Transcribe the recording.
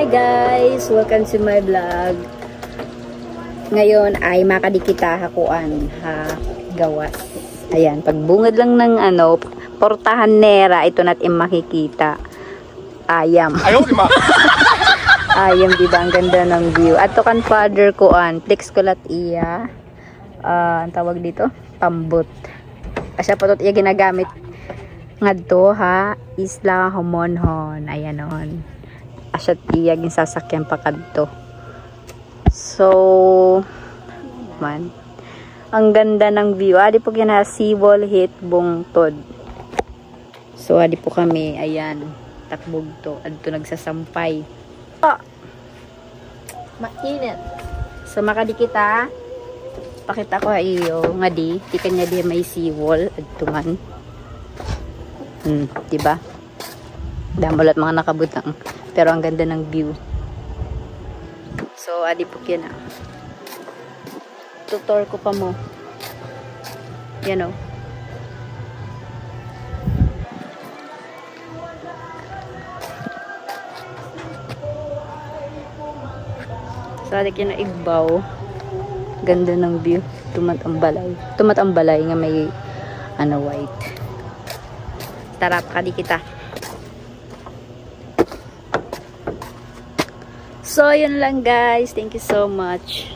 Hi guys! Welcome to my vlog. Ngayon ay makadikita hakuan ha gawas. Ayan, pagbungad lang ng portahan nera, ito natin makikita. Ayam. Ayaw, di ba? Ayam, diba? Ang ganda ng view. At to kan father ko flex ko lat iya. Ang tawag dito, pambot. Kasi po iya ginagamit ngadto ha, Isla Homonhon. Ayan on. Asyat iya ginsasakyan pa kadto. So, man. Ang ganda ng view. Adi po gina Sibol hit bungtod. So, adi po kami, ayan, takbog to. Adto nagsasampay. Oh, mainit. So, makadikita. Pakita ko iyo nga di kanya di may seawall adto man. Diba? Damulat mga nakabutang. Pero ang ganda ng view. So, adi po yan tutor ko pa mo. Yan o. So, adi kina igbaw. Ganda ng view. Tumatambalay. Tumatambalay nga may white. Tara, pakadi kita. So, yun lang guys. Thank you so much.